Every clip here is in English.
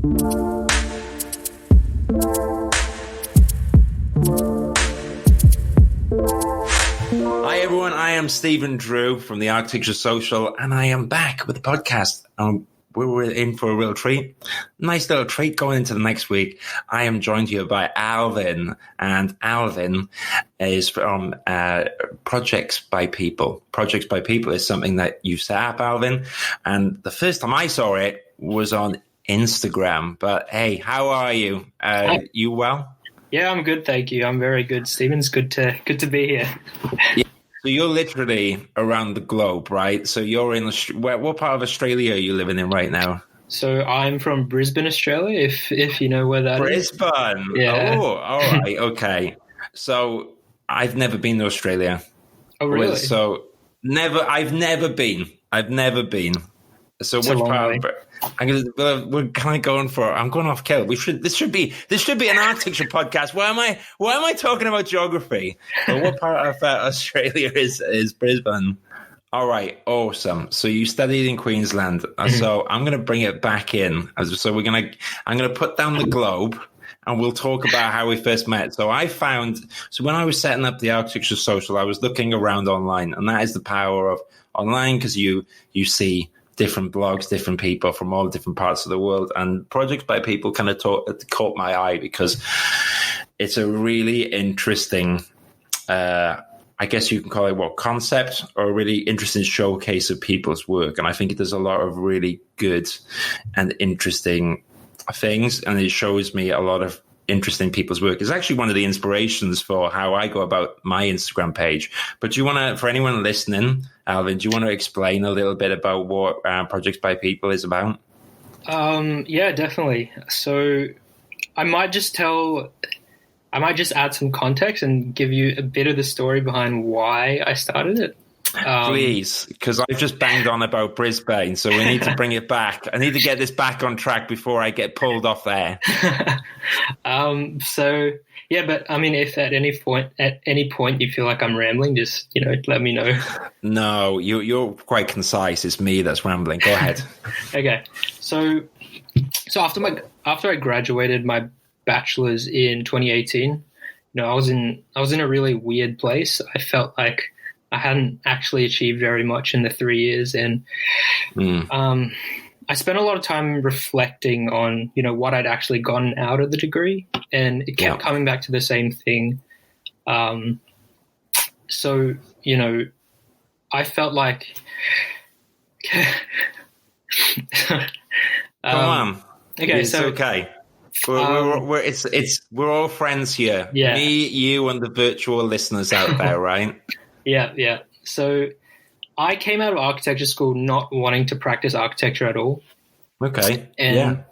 Hi everyone, I am Stephen Drew from the Architecture Social, and I am back with the podcast. We're in for a real treat. Nice little treat going into the next week. I am joined here by Alvin, and Alvin is from Projects by People. Projects by People is something that you set up, Alvin, and the first time I saw it was on Instagram. But hey, how are you? You well? Yeah, I'm good, thank you. I'm very good, Stephen. It's good to be here. Yeah. So you're literally around the globe, right? So you're in what part of Australia are you living in right now? So I'm from Brisbane, Australia, if you know where that is. Brisbane. Yeah. Oh, all right. Okay. So I've never been to Australia. Oh, really? So I've never been. So which part? We're kind of going for. I'm going off kill. This should be an architecture podcast. Why am I talking about geography? Well, what part of Australia is Brisbane? All right, awesome. So you studied in Queensland. So I'm going to bring it back in. So I'm going to put down the globe, and we'll talk about how we first met. So when I was setting up the Architecture Social, I was looking around online, and that is the power of online, because you see different blogs, different people from all different parts of the world, and Projects by People kind of caught my eye because it's a really interesting, I guess you can call it concept, or a really interesting showcase of people's work. And I think it does a lot of really good and interesting things, and it shows me a lot of interesting people's work. It's actually one of the inspirations for how I go about my Instagram page. But do you want to, for anyone listening, Alvin, do you want to explain a little bit about what Projects by People is about? Yeah, definitely. So I might just add some context and give you a bit of the story behind why I started it. Please, because I've just banged on about Brisbane, so we need to bring it back. I need to get this back on track before I get pulled off there. So yeah, but I mean, if at any point you feel like I'm rambling, just let me know. No, you're quite concise. It's me that's rambling. Go ahead. Okay, so after I graduated my bachelor's in 2018, I was in a really weird place. I felt like I hadn't actually achieved very much in the 3 years, and I spent a lot of time reflecting on, what I'd actually gotten out of the degree, and it kept coming back to the same thing. So, I felt like come on. Okay, it's okay. We're all friends here. Yeah. Me, you, and the virtual listeners out there, right? Yeah. So I came out of architecture school not wanting to practice architecture at all. Okay. And,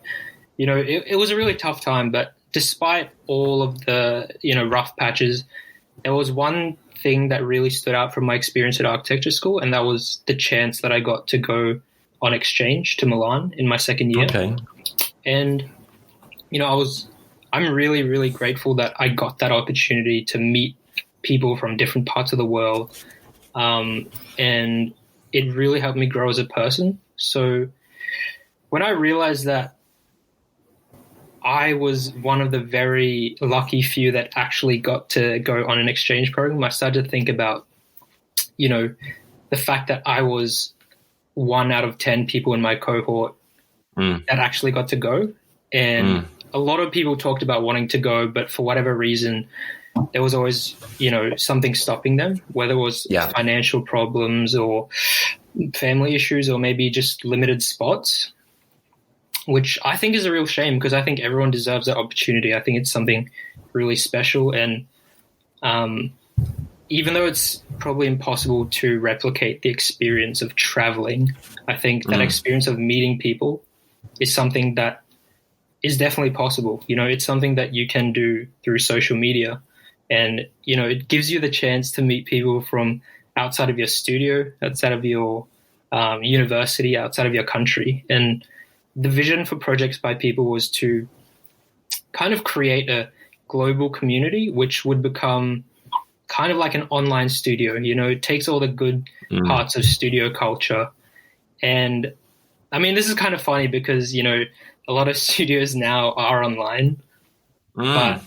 it was a really tough time, but despite all of the, rough patches, there was one thing that really stood out from my experience at architecture school, and that was the chance that I got to go on exchange to Milan in my second year. Okay. And, I'm really, really grateful that I got that opportunity to meet people from different parts of the world. And it really helped me grow as a person. So when I realized that I was one of the very lucky few that actually got to go on an exchange program, I started to think about, the fact that I was 1 out of 10 people in my cohort that actually got to go. And a lot of people talked about wanting to go, but for whatever reason, there was always, something stopping them, whether it was financial problems or family issues or maybe just limited spots, which I think is a real shame, because I think everyone deserves that opportunity. I think it's something really special. And even though it's probably impossible to replicate the experience of traveling, I think that experience of meeting people is something that is definitely possible. It's something that you can do through social media. And, it gives you the chance to meet people from outside of your studio, outside of your university, outside of your country. And the vision for Projects by People was to kind of create a global community, which would become kind of like an online studio. It takes all the good parts of studio culture. And I mean, this is kind of funny because, a a lot of studios now are online. But,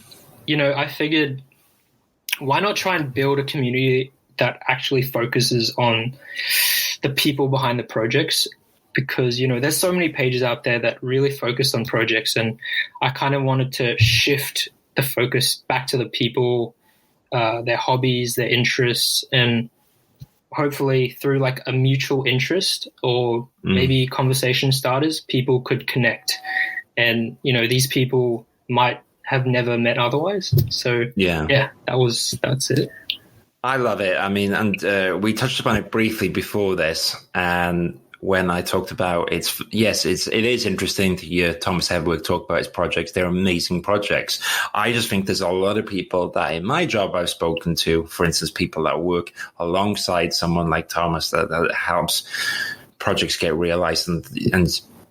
I figured, why not try and build a community that actually focuses on the people behind the projects? Because, there's so many pages out there that really focus on projects, and I kind of wanted to shift the focus back to the people, their hobbies, their interests, and hopefully through like a mutual interest or maybe conversation starters, people could connect. And, these people might have never met otherwise. So that's it. I love it. I mean, and we touched upon it briefly before this, and when I talked about it is interesting to hear Thomas Hedberg talk about his projects. They're amazing projects. I just think there's a lot of people that in my job I've spoken to, for instance, people that work alongside someone like Thomas that helps projects get realized, and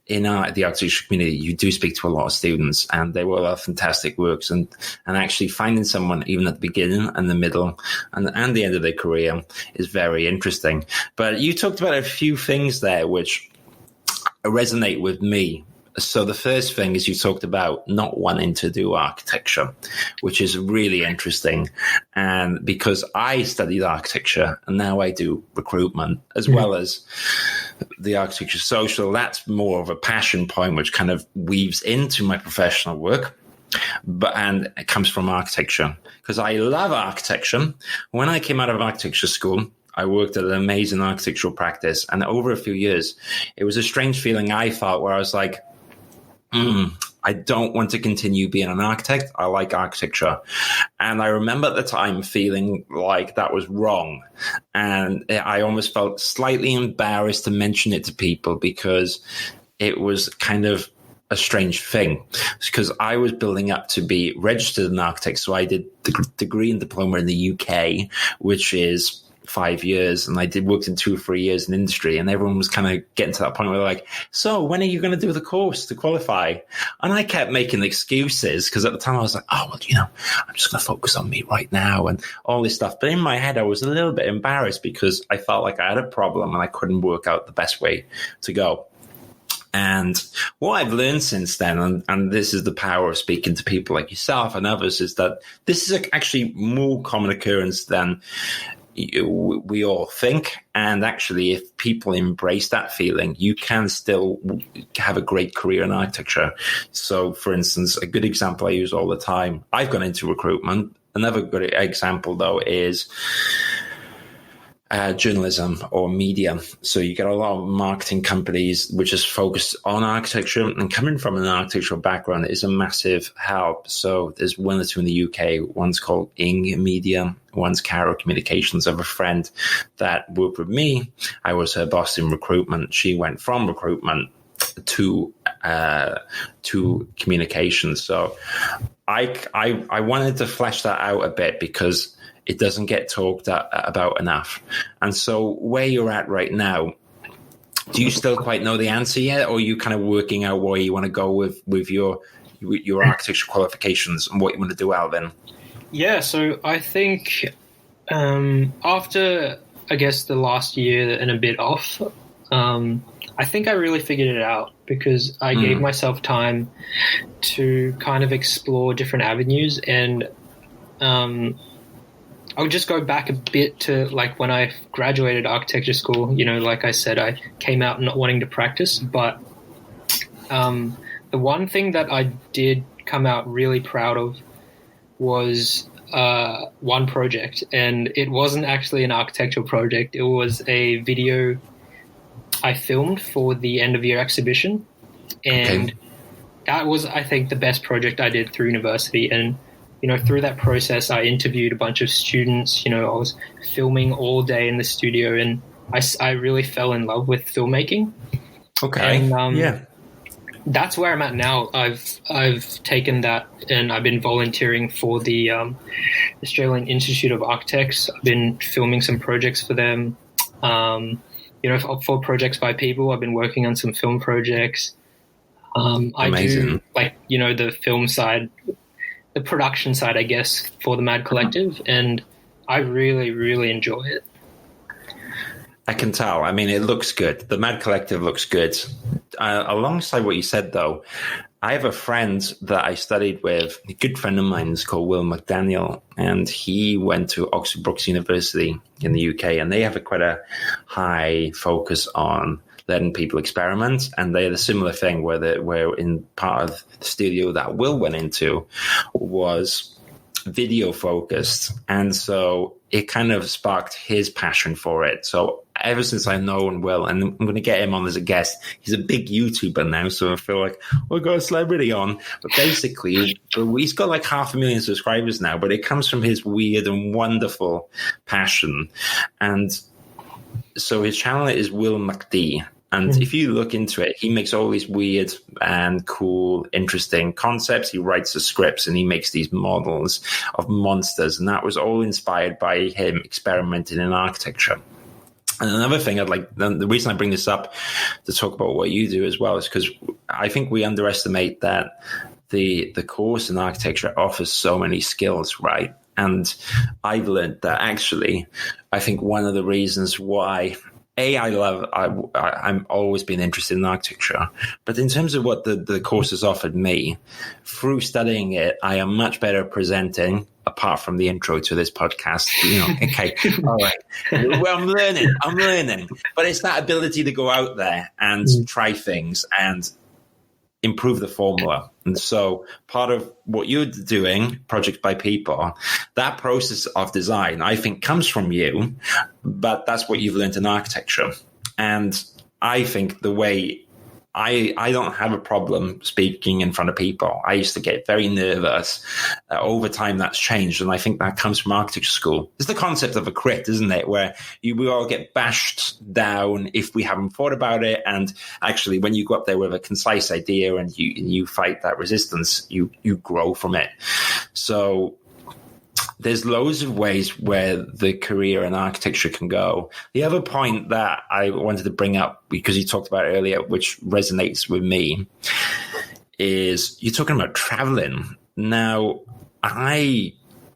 in the architecture community, you do speak to a lot of students, and they will have fantastic works, and actually finding someone even at the beginning and the middle and the end of their career is very interesting. But you talked about a few things there which resonate with me. So the first thing is you talked about not wanting to do architecture, which is really interesting. And because I studied architecture and now I do recruitment as well as the architecture social, that's more of a passion point, which kind of weaves into my professional work. And it comes from architecture because I love architecture. When I came out of architecture school, I worked at an amazing architectural practice. And over a few years, it was a strange feeling I felt where I was like, I don't want to continue being an architect. I like architecture. And I remember at the time feeling like that was wrong. And I almost felt slightly embarrassed to mention it to people because it was kind of a strange thing. Because I was building up to be registered an architect. So I did the degree and diploma in the UK, which is 5 years, and I worked in 2 or 3 years in industry, and everyone was kind of getting to that point where they're like, so when are you going to do the course to qualify? And I kept making excuses because at the time I was like, oh, well, I'm just going to focus on me right now and all this stuff. But in my head, I was a little bit embarrassed because I felt like I had a problem and I couldn't work out the best way to go. And what I've learned since then, and this is the power of speaking to people like yourself and others, is that this is actually more common occurrence than we all think. And actually, if people embrace that feeling, you can still have a great career in architecture. So, for instance, a good example I use all the time, I've gone into recruitment. Another good example, though, is journalism or media. So you get a lot of marketing companies which is focused on architecture, and coming from an architectural background is a massive help. So there's one or two in the UK. One's called Ing Media, one's Caro Communications. I have a friend that worked with me. I was her boss in recruitment. She went from recruitment to communications. So I wanted to flesh that out a bit because it doesn't get talked about enough. And so where you're at right now, do you still quite know the answer yet? Or are you kind of working out where you want to go with your architecture qualifications and what you want to do, Alvin? Yeah, so I think after, I guess, the last year and a bit off, I think I really figured it out because I gave myself time to kind of explore different avenues. And I would just go back a bit to like when I graduated architecture school. Like I said, I came out not wanting to practice, but the one thing that I did come out really proud of was one project, and it wasn't actually an architectural project. It was a video I filmed for the end of year exhibition, and that was, I think, the best project I did through university. And through that process, I interviewed a bunch of students. I was filming all day in the studio, and I really fell in love with filmmaking. Okay. And, that's where I'm at now. I've taken that and I've been volunteering for the Australian Institute of Architects. I've been filming some projects for them. For projects by people, I've been working on some film projects. I do the film side, the production side, I guess, for the Mad Collective, and I really, really enjoy it. I can tell. I mean, it looks good. The Mad Collective looks good. Alongside what you said, though, I have a friend that I studied with, a good friend of mine is called Will McDaniel, and he went to Oxford Brookes University in the UK, and they have quite a high focus on letting people experiment, and they had a similar thing where in part of the studio that Will went into was video focused, and so it kind of sparked his passion for it. So ever since I've known Will, and I'm going to get him on as a guest, he's a big YouTuber now, so I feel like I got a celebrity on. But basically, he's got like 500,000 subscribers now, but it comes from his weird and wonderful passion. And so his channel is Will McD. And if you look into it, he makes all these weird and cool, interesting concepts. He writes the scripts and he makes these models of monsters. And that was all inspired by him experimenting in architecture. And another thing the reason I bring this up to talk about what you do as well is because I think we underestimate that the course in architecture offers so many skills, right? And I've learned that actually, I think one of the reasons why I'm always been interested in architecture, but in terms of what the course has offered me, through studying it, I am much better at presenting, apart from the intro to this podcast. Okay, all right. Well, I'm learning, but it's that ability to go out there and try things and improve the formula. And so part of what you're doing, Projects by People, that process of design, I think comes from you, but that's what you've learned in architecture. And I think the way I don't have a problem speaking in front of people. I used to get very nervous. Over time, that's changed. And I think that comes from architecture school. It's the concept of a crit, isn't it? Where we all get bashed down if we haven't thought about it. And actually, when you go up there with a concise idea and you fight that resistance, you grow from it. So there's loads of ways where the career in architecture can go. The other point that I wanted to bring up, because you talked about it earlier, which resonates with me, is you're talking about traveling. Now,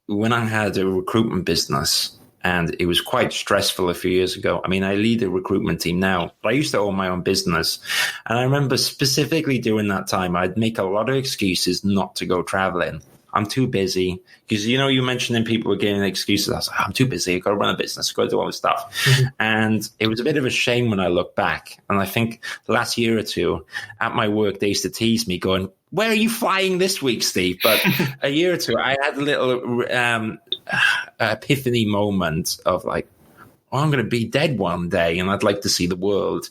when I had a recruitment business, and it was quite stressful a few years ago. I mean, I lead a recruitment team now, but I used to own my own business. And I remember specifically during that time, I'd make a lot of excuses not to go traveling. I'm too busy. Because, you mentioned people were giving excuses. I was like, I'm too busy. I've got to run a business. I've got to do all this stuff. Mm-hmm. And it was a bit of a shame when I look back. And I think the last year or two at my work, they used to tease me going, where are you flying this week, Steve? But a year or two, I had a little epiphany moment of like, oh, I'm going to be dead one day and I'd like to see the world.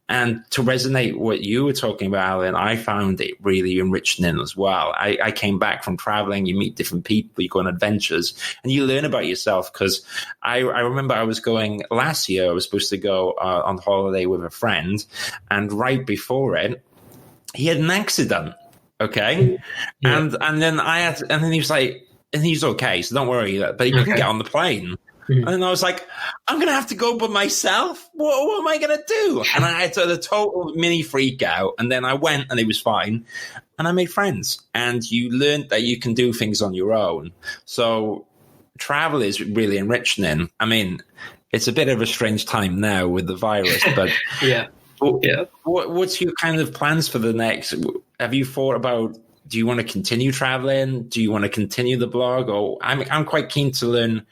And to resonate what you were talking about, Alvin, I found it really enriching as well. I came back from traveling, you meet different people, you go on adventures, and you learn about yourself. Because I remember I was going last year, I was supposed to go on holiday with a friend, and right before it, he had an accident. Okay. Yeah. And then he was like, and he's okay, so don't worry, but he couldn't get on the plane. Mm-hmm. And I was like, I'm going to have to go by myself? What am I going to do? And I had a total mini freak out. And then I went and it was fine. And I made friends. And you learned that you can do things on your own. So travel is really enriching. I mean, it's a bit of a strange time now with the virus. But yeah. What's your kind of plans for the next? Have you thought about, do you want to continue traveling? Do you want to continue the blog? Or I'm quite keen to learn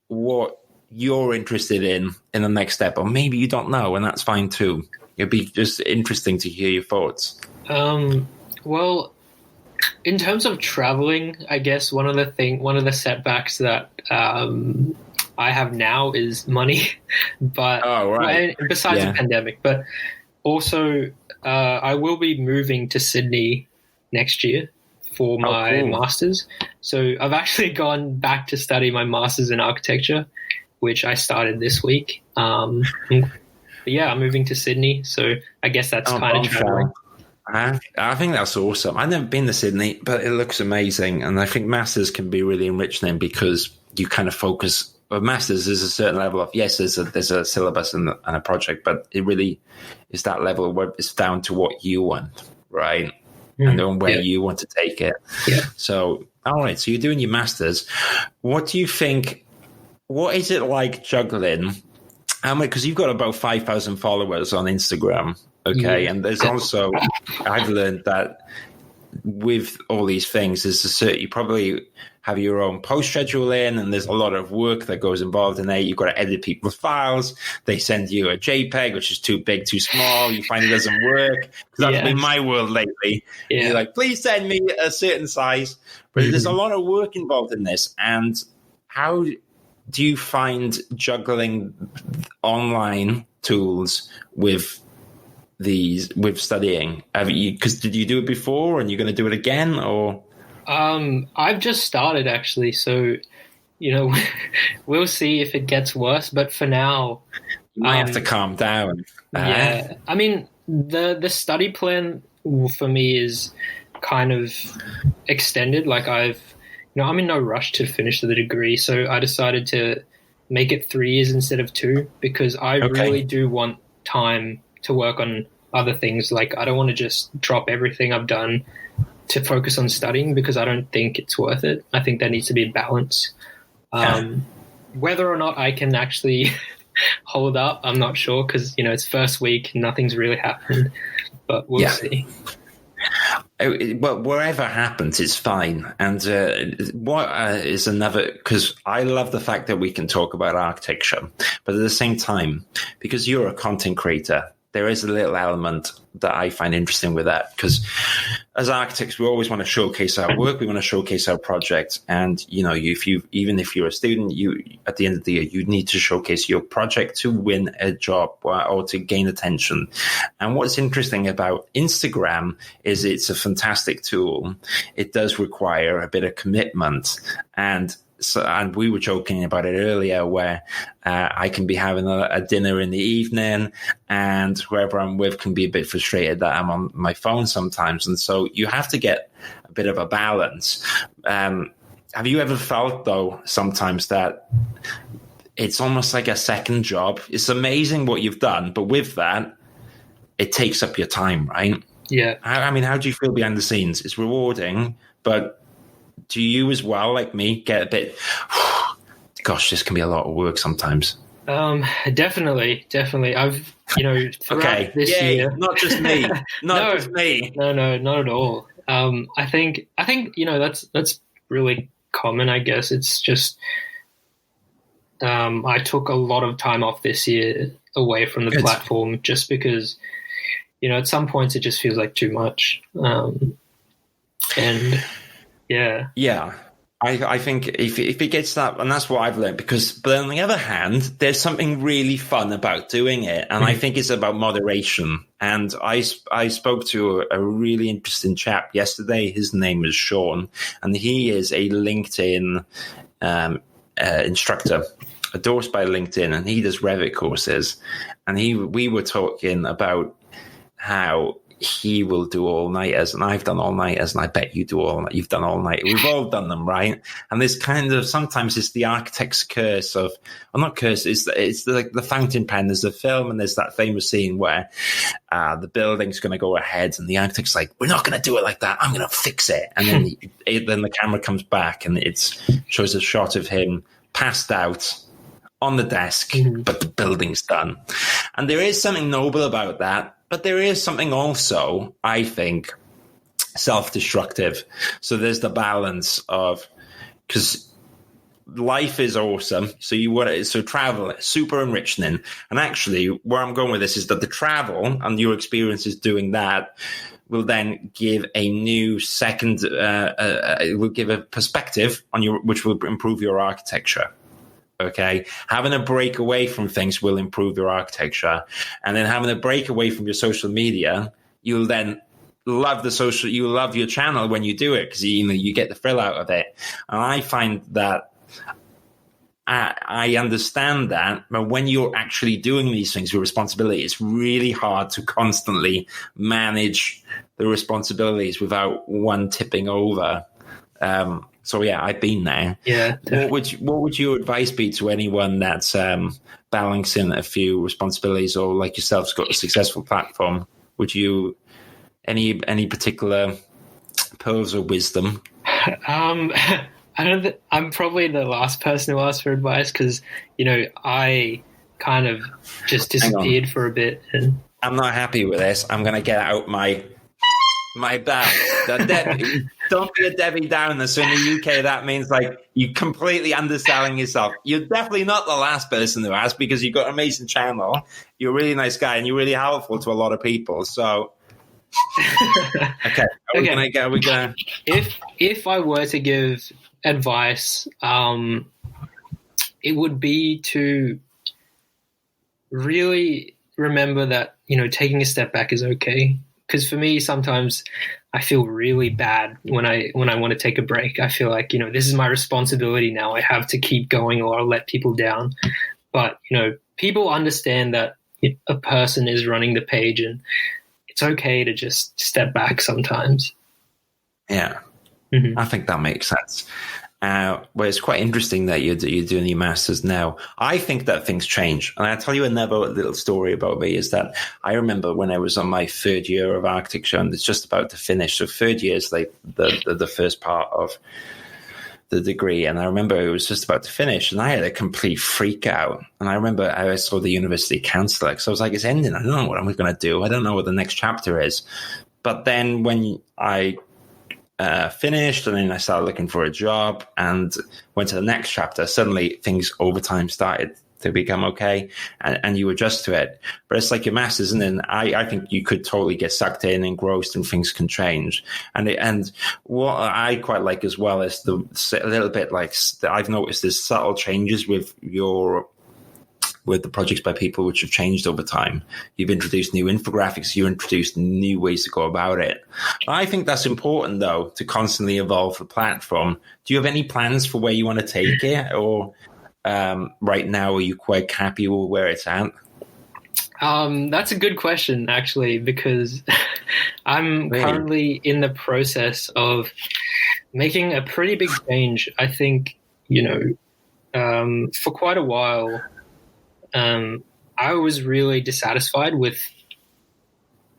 what you're interested in the next step, or maybe you don't know, and that's fine too. It'd be just interesting to hear your thoughts. Well, in terms of traveling, I guess one of the setbacks that I have now is money. But besides the pandemic, but also I will be moving to Sydney next year for my master's. So I've actually gone back to study my master's in architecture, which I started this week. But yeah, I'm moving to Sydney. So I guess that's kind of traveling. I think that's awesome. I've never been to Sydney, but it looks amazing. And I think masters can be really enriching because you kind of focus. Well, masters is a certain level of, yes, there's a syllabus and a project, but it really is that level where it's down to what you want, right? And on where you want to take it. Yeah. So, all right. So you're doing your masters. What do you think? What is it like juggling Because you've got about 5,000 followers on Instagram, okay? Yeah. And there's also, I've learned that with all these things, you probably have your own post schedule in, and there's a lot of work that goes involved in there. You've got to edit people's files. They send you a JPEG, which is too big, too small. You find it doesn't work. Because that's been my world lately. Yeah. You're like, please send me a certain size. But there's a lot of work involved in this. And how do you find juggling online tools with studying? Because did you do it before and you're going to do it again, or? I've just started actually, so we'll see if it gets worse. But for now, you might have to calm down. Yeah, I mean the study plan for me is kind of extended. Like I'm in no rush to finish the degree, so I decided to make it 3 years instead of 2 because I really do want time to work on other things. Like I don't want to just drop everything I've done to focus on studying because I don't think it's worth it. I think there needs to be a balance. Whether or not I can actually hold up, I'm not sure because, it's first week, nothing's really happened, but we'll see. Well, wherever happens, it's fine. And what is another, because I love the fact that we can talk about architecture, but at the same time, because you're a content creator, there is a little element that I find interesting with that, because as architects, we always want to showcase our work. We want to showcase our project. And, even if you're a student, at the end of the year, you need to showcase your project to win a job or to gain attention. And what's interesting about Instagram is it's a fantastic tool. It does require a bit of commitment, and we were joking about it earlier, where I can be having a dinner in the evening, and whoever I'm with can be a bit frustrated that I'm on my phone sometimes. And so you have to get a bit of a balance. Have you ever felt, though, sometimes that it's almost like a second job? It's amazing what you've done, but with that, it takes up your time, right? Yeah. I mean, how do you feel behind the scenes? It's rewarding, but do you as well, like me, get a bit, gosh, this can be a lot of work sometimes? Definitely. I've, throughout this year. Not just me. Just me. No, not at all. I think, that's really common, I guess. It's just, I took a lot of time off this year away from the platform just because, at some points it just feels like too much. And yeah, I think if it gets that, and that's what I've learned, but on the other hand, there's something really fun about doing it, and I think it's about moderation. And I spoke to a really interesting chap yesterday. His name is Sean, and he is a LinkedIn instructor, endorsed by LinkedIn, and he does Revit courses. And we were talking about how he will do all-nighters, and I've done all-nighters, and I bet you've done all-night. We've all done them, right? And this kind of, sometimes it's the architect's curse of, well, not curse, it's like the fountain pen. There's a film, and there's that famous scene where the building's going to go ahead, and the architect's like, we're not going to do it like that, I'm going to fix it. And then then the camera comes back, and it shows a shot of him passed out on the desk, but the building's done. And there is something noble about that. But there is something also, I think, self-destructive. So there's the balance of, because life is awesome. So travel, super enriching. And actually, where I'm going with this is that the travel and your experiences doing that will then give a new second, it will give a perspective on which will improve your architecture. Okay, having a break away from things will improve your architecture, and then having a break away from your social media, you'll then love you love your channel when you do it, because you get the thrill out of it. And I find that I understand that, but when you're actually doing these things with responsibility, it's really hard to constantly manage the responsibilities without one tipping over. So yeah, I've been there. Yeah. What would your advice be to anyone that's balancing a few responsibilities, or like yourself's got a successful platform? Would you any particular pearls of wisdom? I'm probably the last person who asks for advice, because I kind of just disappeared for a bit. And I'm not happy with this. I'm going to get out my belt. Don't be a Debbie Downer. So in the UK, that means like you completely underselling yourself. You're definitely not the last person to ask because you've got an amazing channel. You're a really nice guy and you're really helpful to a lot of people. So, okay. Are we gonna? If I were to give advice, it would be to really remember that, taking a step back is okay. Because for me, sometimes I feel really bad when I want to take a break. I feel like, this is my responsibility now. I have to keep going or I'll let people down. But, people understand that a person is running the page and it's okay to just step back sometimes. Yeah, mm-hmm. I think that makes sense. Well, it's quite interesting that you're doing your masters now. I think that things change. And I'll tell you another little story about me is that I remember when I was on my third year of architecture and it's just about to finish. So third year is like the first part of the degree. And I remember it was just about to finish and I had a complete freak out. And I remember I saw the university counselor because I was like, it's ending. I don't know what I'm going to do. I don't know what the next chapter is. But then when I finished and then I started looking for a job and went to the next chapter, suddenly things over time started to become okay and you adjust to it. But it's like your masters, and then I think you could totally get sucked in and engrossed and things can change. And what I quite like as well is a little bit like I've noticed there's subtle changes with the projects by people which have changed over time. You've introduced new infographics, you introduced new ways to go about it. I think that's important, though, to constantly evolve the platform. Do you have any plans for where you want to take it? Or right now, are you quite happy with where it's at? That's a good question, actually, because I'm currently in the process of making a pretty big change. I think, for quite a while, I was really dissatisfied with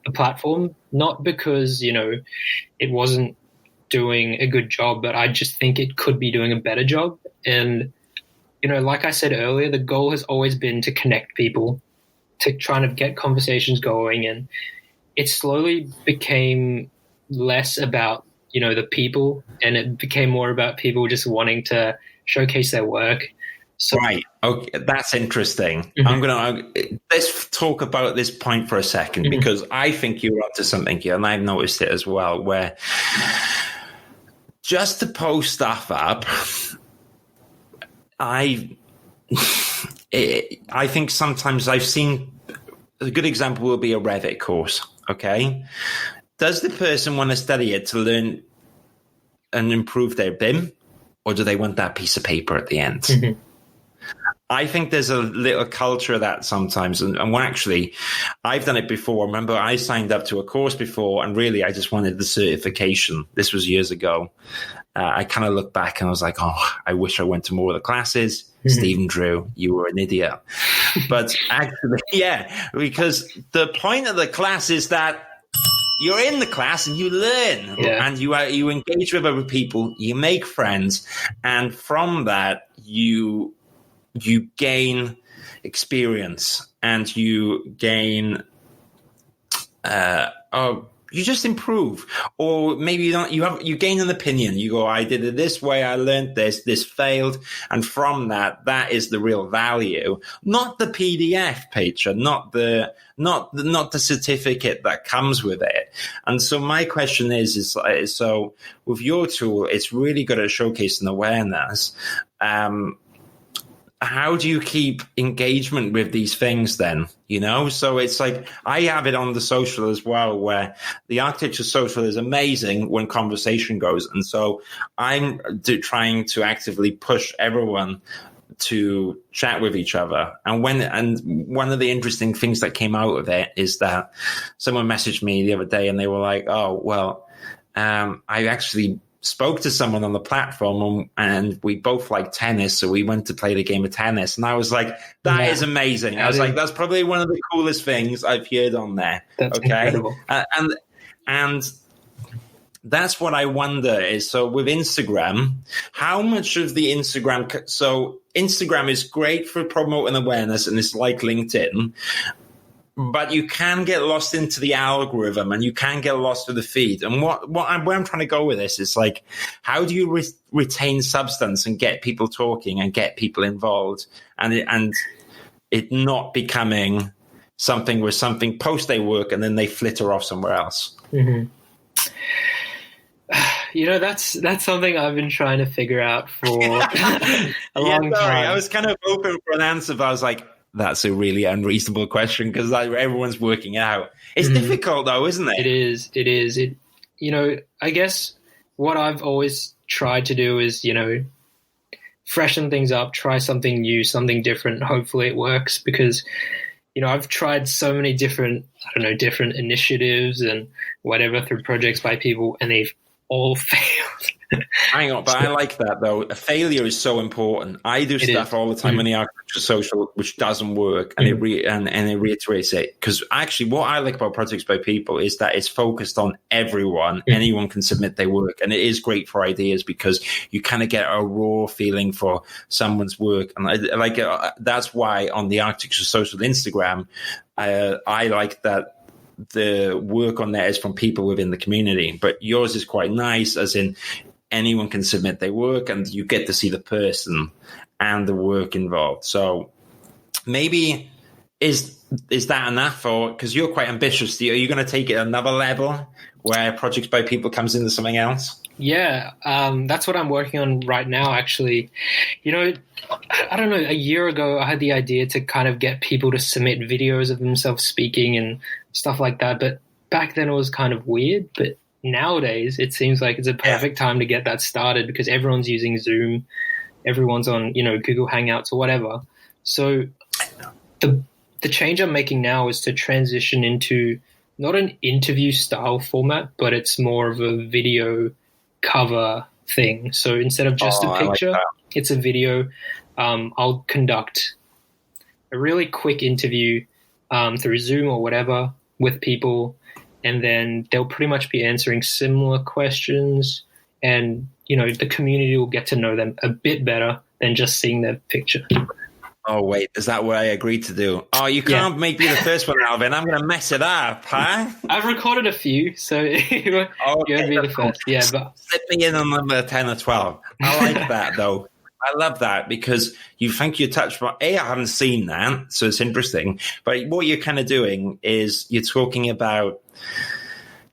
the platform, not because, it wasn't doing a good job, but I just think it could be doing a better job. And, like I said earlier, the goal has always been to connect people, to try to get conversations going. And it slowly became less about, the people, and it became more about people just wanting to showcase their work. So, right. Okay, that's interesting. Mm-hmm. Let's talk about this point for a second, mm-hmm. because I think you're onto something here, and I've noticed it as well, where just to post stuff up, I think sometimes I've seen a good example will be a Revit course. Okay, does the person want to study it to learn and improve their BIM, or do they want that piece of paper at the end? Mm-hmm. I think there's a little culture of that sometimes. And actually, I've done it before. Remember, I signed up to a course before, and really, I just wanted the certification. This was years ago. I kind of look back and I was like, oh, I wish I went to more of the classes. Mm-hmm. Stephen Drew, you were an idiot. But actually, yeah, because the point of the class is that you're in the class and you learn, and you engage with other people, you make friends, and from that, you gain experience and you gain, you just improve. Or maybe you gain an opinion. You go, I did it this way, I learned this failed. And from that is the real value, not the PDF picture, not the certificate that comes with it. And so my question is so with your tool, it's really good at showcasing awareness. How do you keep engagement with these things then? So it's like I have it on the social as well, where the architecture social is amazing when conversation goes. And so I'm trying to actively push everyone to chat with each other. And one of the interesting things that came out of it is that someone messaged me the other day and they were like, oh, well, I actually spoke to someone on the platform and we both like tennis, so we went to play the game of tennis, and I was like, that is amazing. I was like, that's probably one of the coolest things I've heard on there. That's incredible. And that's what I wonder is, so with Instagram, how much of the Instagram, so Instagram is great for promoting awareness and it's like LinkedIn, but you can get lost into the algorithm and you can get lost with the feed. And where I'm trying to go with this is like, how do you retain substance and get people talking and get people involved and it not becoming something where something post their work and then they flitter off somewhere else? Mm-hmm. That's something I've been trying to figure out for a long time. I was kind of open for an answer, but I was like, that's a really unreasonable question because everyone's working out. It's difficult though, isn't it? It is. I guess what I've always tried to do is, freshen things up, try something new, something different. Hopefully it works because, I've tried so many different initiatives and whatever through projects by people, and they've all failed. Hang on, but I like that though. A failure is so important. I do stuff all the time on the Architecture Social which doesn't work, and it reiterates it. Because actually, what I like about Projects by People is that it's focused on everyone. Anyone can submit their work, and it is great for ideas because you kind of get a raw feeling for someone's work. And that's why on the Architecture Social Instagram, I like that the work on there is from people within the community, but yours is quite nice, as in anyone can submit their work and you get to see the person and the work involved. So maybe is that enough? Or because you're quite ambitious, are you going to take it another level where Projects by People comes into something else? Yeah, that's what I'm working on right now, actually. I don't know, a year ago I had the idea to kind of get people to submit videos of themselves speaking and stuff like that, but back then it was kind of weird. But nowadays it seems like it's a perfect time to get that started because everyone's using Zoom, everyone's on, Google Hangouts or whatever. So the change I'm making now is to transition into not an interview style format, but it's more of a video cover thing. So instead of just a picture, it's a video. I'll conduct a really quick interview through Zoom or whatever with people, and then they'll pretty much be answering similar questions, and the community will get to know them a bit better than just seeing their picture. Oh, wait, is that what I agreed to do? Oh, you can't make me the first one, Alvin. I'm going to mess it up, huh? I've recorded a few, so you're going to be the first. Yeah, but slip me in on number 10 or 12. I like that, though. I love that because you think you touched on, I haven't seen that, so it's interesting. But what you're kind of doing is you're talking about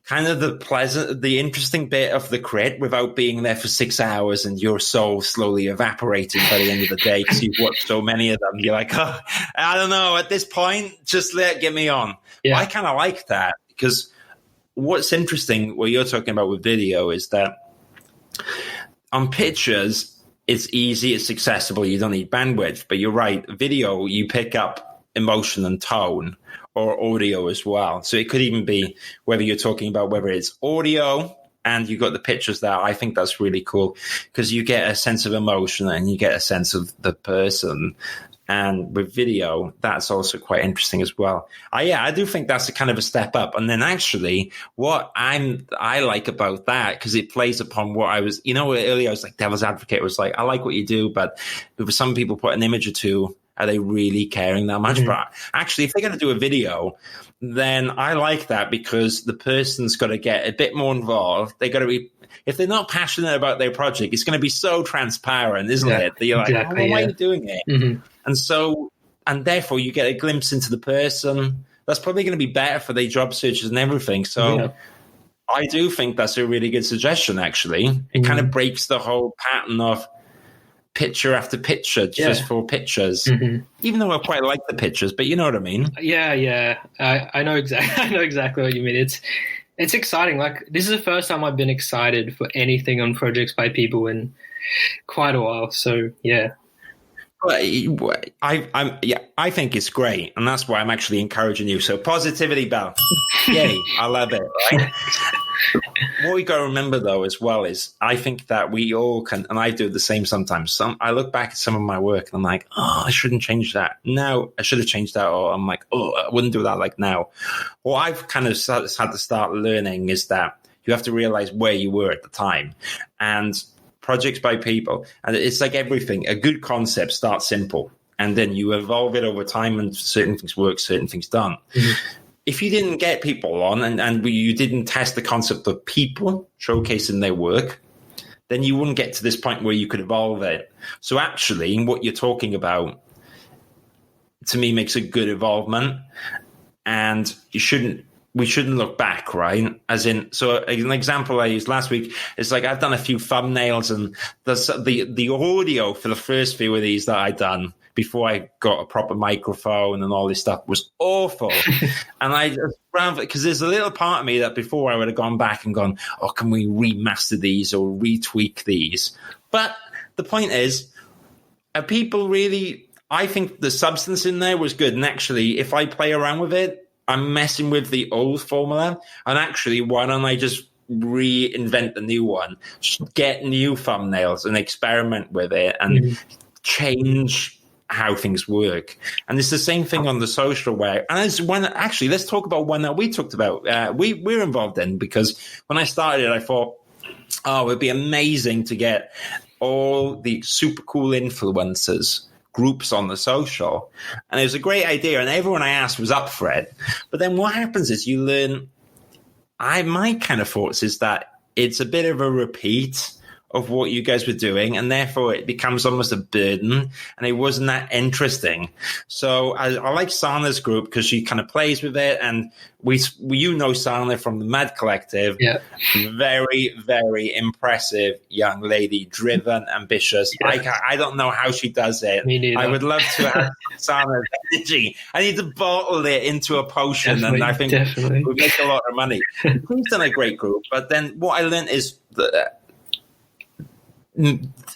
kind of the interesting bit of the crit without being there for 6 hours and your soul slowly evaporating by the end of the day because you've watched so many of them. You're like, oh, I don't know, at this point, just get me on. Yeah. I kind of like that because what's interesting, what you're talking about with video is that on pictures, it's easy, it's accessible, you don't need bandwidth. But you're right, video, you pick up emotion and tone, or audio as well. So it could even be whether you're talking about whether it's audio and you got the pictures there. I think that's really cool because you get a sense of emotion and you get a sense of the person. And with video, that's also quite interesting as well. I do think that's a kind of a step up. And then actually what I like about that, because it plays upon what I was, earlier I was like devil's advocate, was like, I like what you do, but if some people put an image or two, are they really caring that much? Mm-hmm. But actually, if they're going to do a video, then I like that because the person's got to get a bit more involved. They got to be, if they're not passionate about their project, it's going to be so transparent, isn't it? That you're like, why are you doing it? Mm-hmm. And therefore you get a glimpse into the person. That's probably going to be better for their job searches and everything. So I do think that's a really good suggestion, actually. It kind of breaks the whole pattern of picture after picture just for pictures, even though I quite like the pictures, but you know what I mean? Yeah. I know exactly what you mean. It's exciting. Like, this is the first time I've been excited for anything on Projects by People in quite a while. So yeah. I think it's great, and that's why I'm actually encouraging you. So positivity, Bal. Yay, I love it. Right? What we got to remember, though, as well, is I think that we all can, and I do the same sometimes. I look back at some of my work, and I'm like, oh, I shouldn't change that. Now, I should have changed that, or I'm like, oh, I wouldn't do that like now. What I've kind of had to start learning is that You have to realize where you were at the time. And projects by people, and it's like everything. A good concept starts simple, and then you evolve it over time, and certain things work, certain things don't. If you didn't get people on and you didn't test the concept of people showcasing their work, then you wouldn't get to this point where you could evolve it. So actually, what you're talking about, to me, makes a good evolvement. And we shouldn't look back, right? As in, so an example I used last week is like, I've done a few thumbnails, and the audio for the first few of these that I'd done before I got a proper microphone and all this stuff was awful. And I just ran, because there's a little part of me that before I would have gone back and gone, oh, can we remaster these or retweak these? But the point is, are people really, I think the substance in there was good. And actually, if I play around with it, I'm messing with the old formula. And actually, why don't I just reinvent the new one, get new thumbnails and experiment with it and change how things work. And it's the same thing on the social way. And it's one, actually, let's talk about one that we talked about. We're involved in, because when I started, I thought, oh, it'd be amazing to get all the super cool influencers groups on the social. And it was a great idea, and everyone I asked was up for it. But then what happens is you learn, my kind of thoughts is that it's a bit of a repeat of what you guys were doing, and therefore it becomes almost a burden, and it wasn't that interesting. So I like Sana's group because she kind of plays with it, and we Sana from the Mad Collective. Yeah. Very, very impressive young lady, driven, ambitious. Yeah. I don't know how she does it. Me neither. I would love to have Sana's energy. I need to bottle it into a potion, and I think we'd make a lot of money. She's done a great group, but then what I learned is that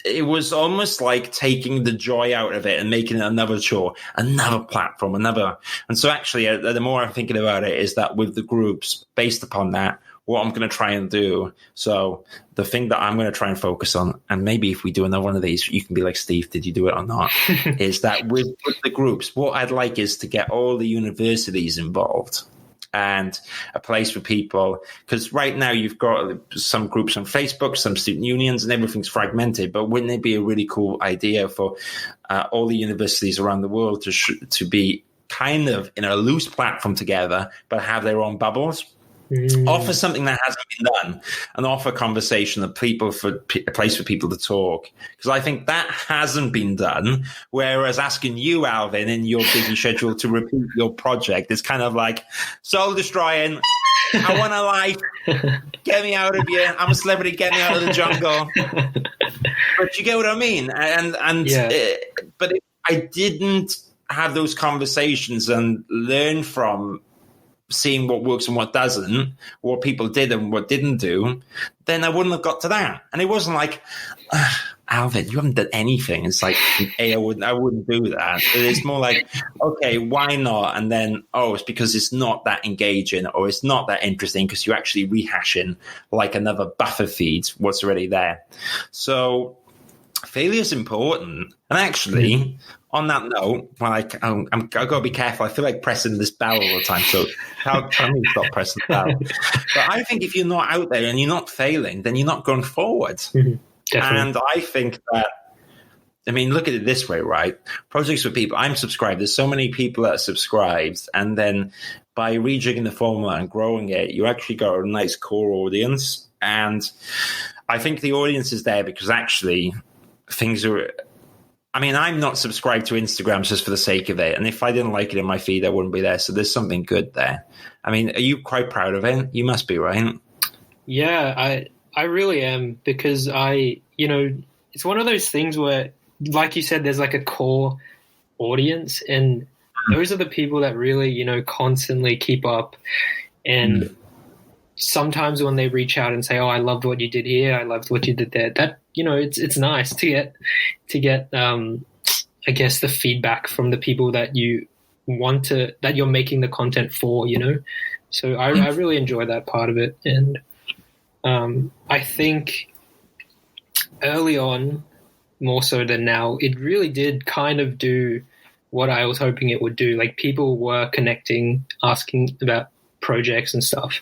it was almost like taking the joy out of it and making it another chore, another platform, and so actually the more I'm thinking about it is that with the groups, based upon that, what I'm going to try and do, so the thing that I'm going to try and focus on, and maybe if we do another one of these, you can be like, Steve, did you do it or not? Is that with the groups, what I'd like is to get all the universities involved and a place for people, because right now you've got some groups on Facebook, some student unions, and everything's fragmented. But wouldn't it be a really cool idea for all the universities around the world to be kind of in a loose platform together, but have their own bubbles? Offer something that hasn't been done, and offer conversation, a place for people to talk. Because I think that hasn't been done. Whereas asking you, Alvin, in your busy schedule to repeat your project is kind of like soul destroying. I want a life. Get me out of here. I'm a celebrity. Get me out of the jungle. But you get what I mean. But if I didn't have those conversations and learn from seeing what works and what doesn't, what people did and what didn't do, then I wouldn't have got to that. And it wasn't like, Alvin, you haven't done anything. It's like, hey, I wouldn't do that. It's more like, okay, why not? And then, it's because it's not that engaging, or it's not that interesting because you're actually rehashing like another buffer feed what's already there. So failure is important. And actually, on that note, I've got to be careful. I feel like pressing this bell all the time. So tell me stop pressing the bell. But I think if you're not out there and you're not failing, then you're not going forward. And I think that, look at it this way, right? Projects for people, I'm subscribed. There's so many people that are subscribed. And then by rejigging the formula and growing it, you actually got a nice core audience. And I think the audience is there because actually things are... I'm not subscribed to Instagram just for the sake of it. And if I didn't like it in my feed, I wouldn't be there. So there's something good there. Are you quite proud of it? You must be, right? Yeah, I really am, because it's one of those things where, like you said, there's like a core audience, and those are the people that really, constantly keep up. And sometimes when they reach out and say, "Oh, I loved what you did here. I loved what you did there," that, it's nice to get I guess the feedback from the people that that you're making the content for, So I really enjoy that part of it. And I think early on, more so than now, it really did kind of do what I was hoping it would do. Like, people were connecting, asking about projects and stuff.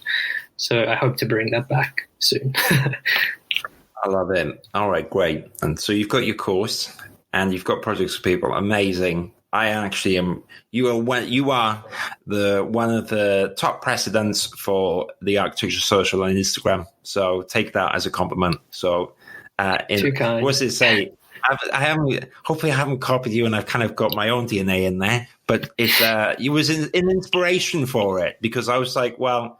So I hope to bring that back soon. I love it. All right, great. And so you've got your course and you've got projects for people. Amazing. I actually am. You are the one of the top precedents for the Architecture Social on Instagram. So take that as a compliment. So, Too kind. What's it say? I haven't. Hopefully, I haven't copied you, and I've kind of got my own DNA in there. But it was an inspiration for it, because I was like, well,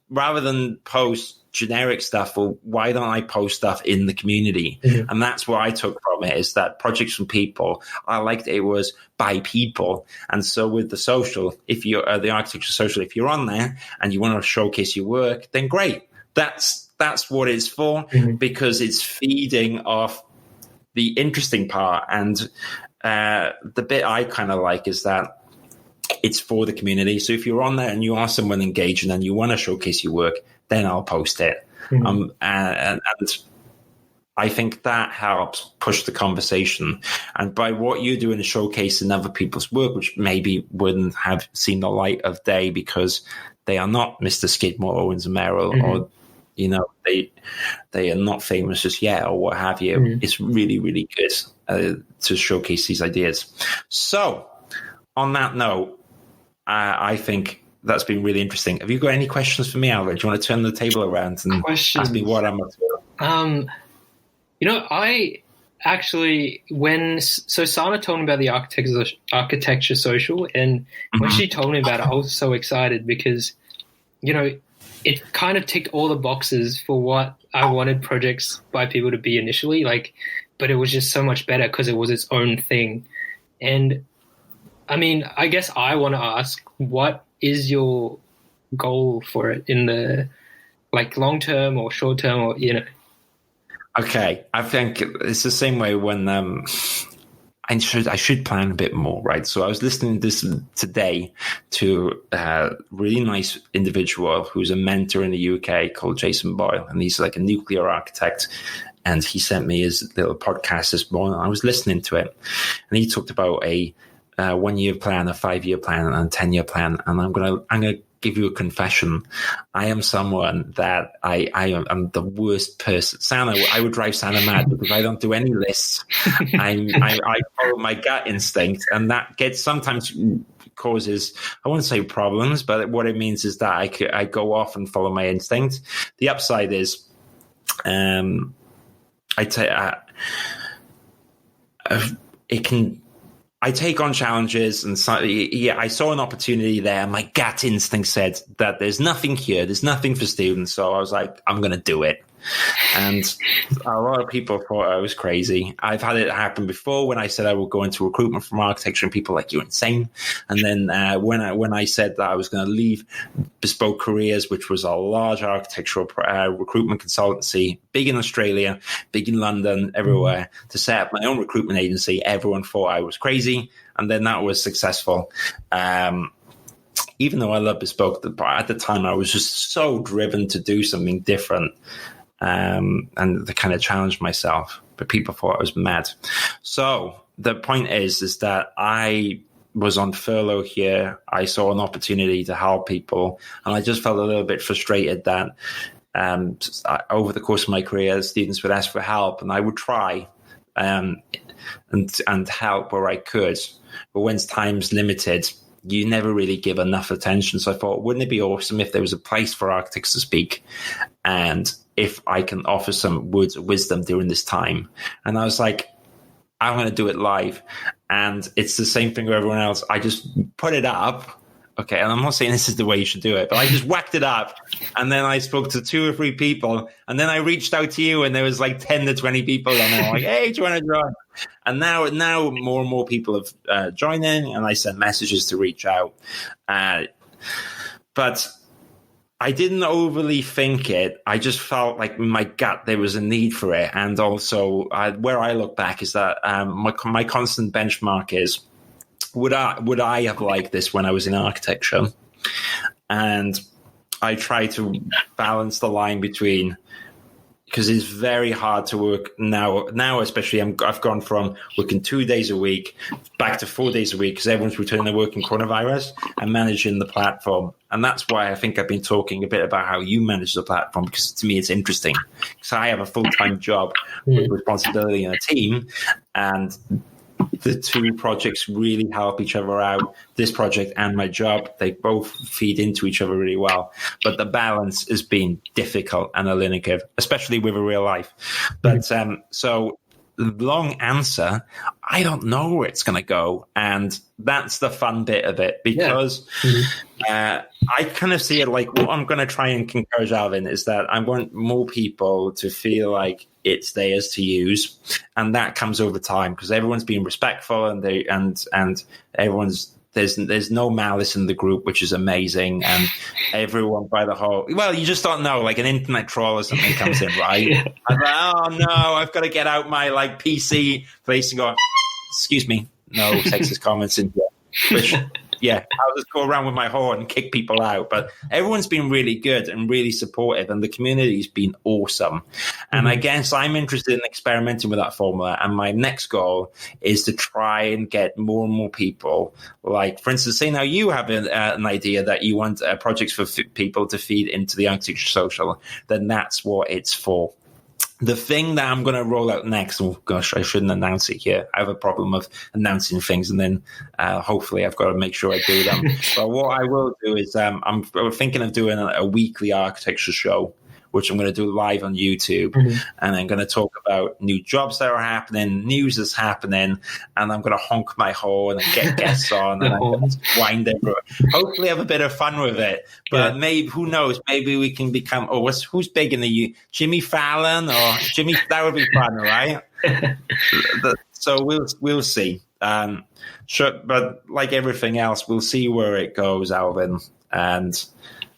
rather than post generic stuff, well, why don't I post stuff in the community? Mm-hmm. And that's what I took from it, is that projects from people. I liked it was by people. And so with the social, if you're the Architecture Social, if you're on there and you want to showcase your work, then great. That's what it's for, mm-hmm. because it's feeding off the interesting part. And the bit I kind of like is that it's for the community. So if you're on there and you are someone engaging and you want to showcase your work, then I'll post it. Mm-hmm. And I think that helps push the conversation. And by what you do in showcasing other people's work, which maybe wouldn't have seen the light of day because they are not Mr. Skidmore, Owens and Merrill, mm-hmm. or they are not famous just yet, or what have you. Mm-hmm. It's really, really good to showcase these ideas. So on that note, I think that's been really interesting. Have you got any questions for me, Alvin? Do you want to turn the table around and ask me what I'm up to? I actually, Sana told me about the Architecture Social, and mm-hmm. when she told me about it, I was so excited because, it kind of ticked all the boxes for what I wanted projects by people to be initially, but it was just so much better because it was its own thing. And I mean, I guess I want to ask, what is your goal for it in the long term or short term, or Okay, I think it's the same way when I should plan a bit more, right? So I was listening to this today to a really nice individual who's a mentor in the UK called Jason Boyle, and he's like a nuclear architect. And he sent me his little podcast this morning. I was listening to it, and he talked about a 1-year plan, a 5-year plan, and a 10-year plan. And I'm gonna give you a confession. I am someone that I am the worst person. I would drive Sana mad because I don't do any lists. I follow my gut instinct, and that sometimes causes, I won't say problems, but what it means is that I go off and follow my instinct. The upside is, I take on challenges, and so, I saw an opportunity there. My gut instinct said that there's nothing here. There's nothing for students. So I was like, I'm going to do it. And a lot of people thought I was crazy. I've had it happen before when I said I would go into recruitment from architecture, and people were like, you're insane. And then when I said that I was going to leave Bespoke Careers, which was a large architectural recruitment consultancy, big in Australia, big in London, everywhere, to set up my own recruitment agency, everyone thought I was crazy. And then that was successful. Even though I love Bespoke, at the time I was just so driven to do something different. And to kind of challenge myself, but people thought I was mad. So the point is that I was on furlough here. I saw an opportunity to help people, and I just felt a little bit frustrated that over the course of my career, students would ask for help, and I would try and help where I could. But when time's limited, you never really give enough attention. So I thought, wouldn't it be awesome if there was a place for architects to speak, and if I can offer some words of wisdom during this time? And I was like, I'm going to do it live. And it's the same thing with everyone else. I just put it up. Okay. And I'm not saying this is the way you should do it, but I just whacked it up. And then I spoke to 2 or 3 people. And then I reached out to you, and there was 10 to 20 people. And I'm like, hey, do you want to join? And now more and more people have joined in, and I sent messages to reach out. But I didn't overly think it. I just felt like in my gut there was a need for it. And also where I look back is that my constant benchmark is, would I have liked this when I was in architecture? And I try to balance the line between because it's very hard to work now. Now, especially, I've gone from working 2 days a week back to 4 days a week because everyone's returning their work in coronavirus and managing the platform. And that's why I think I've been talking a bit about how you manage the platform, because to me it's interesting. Because I have a full-time job with responsibility and a team, and the two projects really help each other out. This project and my job, they both feed into each other really well. But the balance has been difficult and a learning curve, especially with a real life. But so the long answer, I don't know where it's going to go. And that's the fun bit of it, because I kind of see it like what I'm going to try and encourage Alvin is that I want more people to feel like it's theirs to use. And that comes over time because everyone's being respectful and everyone's there's no malice in the group, which is amazing. And everyone by the whole, well, you just don't know, like an internet troll or something comes in, right? I'm like, oh no, I've got to get out my like PC place and go, excuse me, no sexist comments in here. Which, yeah, I'll just go around with my horn and kick people out. But everyone's been really good and really supportive, and the community's been awesome. And I guess I'm interested in experimenting with that formula. And my next goal is to try and get more and more people. Like, for instance, say now you have an idea that you want projects for people to feed into the Architecture Social, then that's what it's for. The thing that I'm going to roll out next, oh gosh, I shouldn't announce it here. I have a problem of announcing things, and then hopefully I've got to make sure I do them. But what I will do is I'm thinking of doing a weekly architecture show, which I'm going to do live on YouTube. And I'm going to talk about new jobs that are happening, news that's happening, and I'm going to honk my horn and get guests on and I'm going to wind everyone. Hopefully have a bit of fun with it. But maybe, who knows, maybe we can become, who's big in the Jimmy Fallon or Jimmy, that would be fun, right? So we'll see. Sure, but like everything else, we'll see where it goes, Alvin. And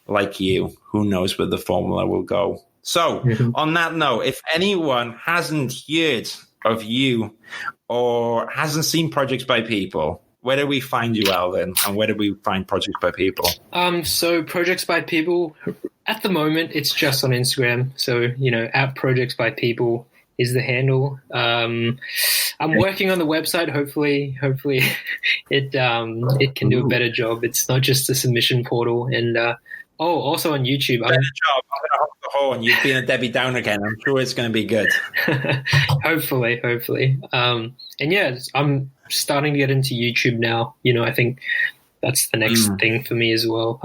like you, who knows where the formula will go. So on that note, if anyone hasn't heard of you or hasn't seen Projects by People, where do we find you, Alvin? And where do we find Projects by People? So Projects by People, at the moment, it's just on Instagram. So, at Projects by People is the handle. I'm working on the website. Hopefully it can do a better job. It's not just a submission portal. And also on YouTube. Better job. I'm going to hold the horn. You've been a Debbie Downer again. I'm sure it's going to be good. Hopefully. And yeah, I'm starting to get into YouTube now. I think that's the next thing for me as well.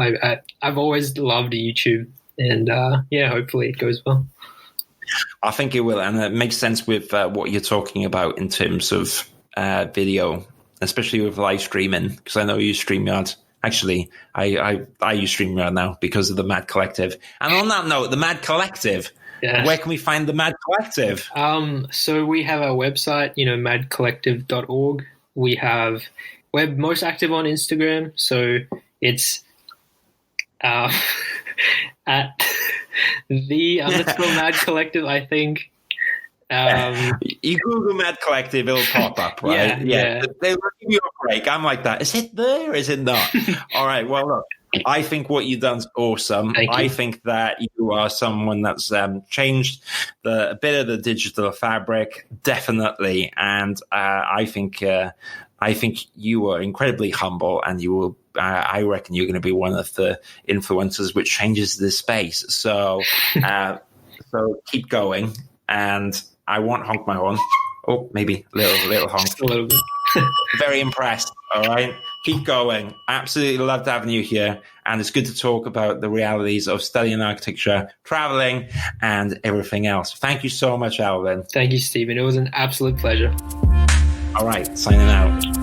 I've always loved YouTube, and hopefully it goes well. I think it will, and it makes sense with what you're talking about in terms of video, especially with live streaming, because I know you StreamYard. Actually, I use StreamYard now because of the Mad Collective. And on that note, the Mad Collective, where can we find the Mad Collective? So we have our website, madcollective.org. We're most active on Instagram, so it's at the _Mad Collective, I think. You Google Mad Collective, it'll pop up, right? Yeah. They will give you a break. I'm like that. Is it there? Is it not? All right. Well, look, I think what you've done is awesome. I think that you are someone that's changed a bit of the digital fabric, definitely. And I think you are incredibly humble, and you will. I reckon you're going to be one of the influencers which changes this space. So, so keep going. And I won't honk my horn. Oh, maybe a little honk. Just a little bit. Very impressed. All right. Keep going. Absolutely loved having you here. And it's good to talk about the realities of studying architecture, traveling, and everything else. Thank you so much, Alvin. Thank you, Stephen. It was an absolute pleasure. All right. Signing out.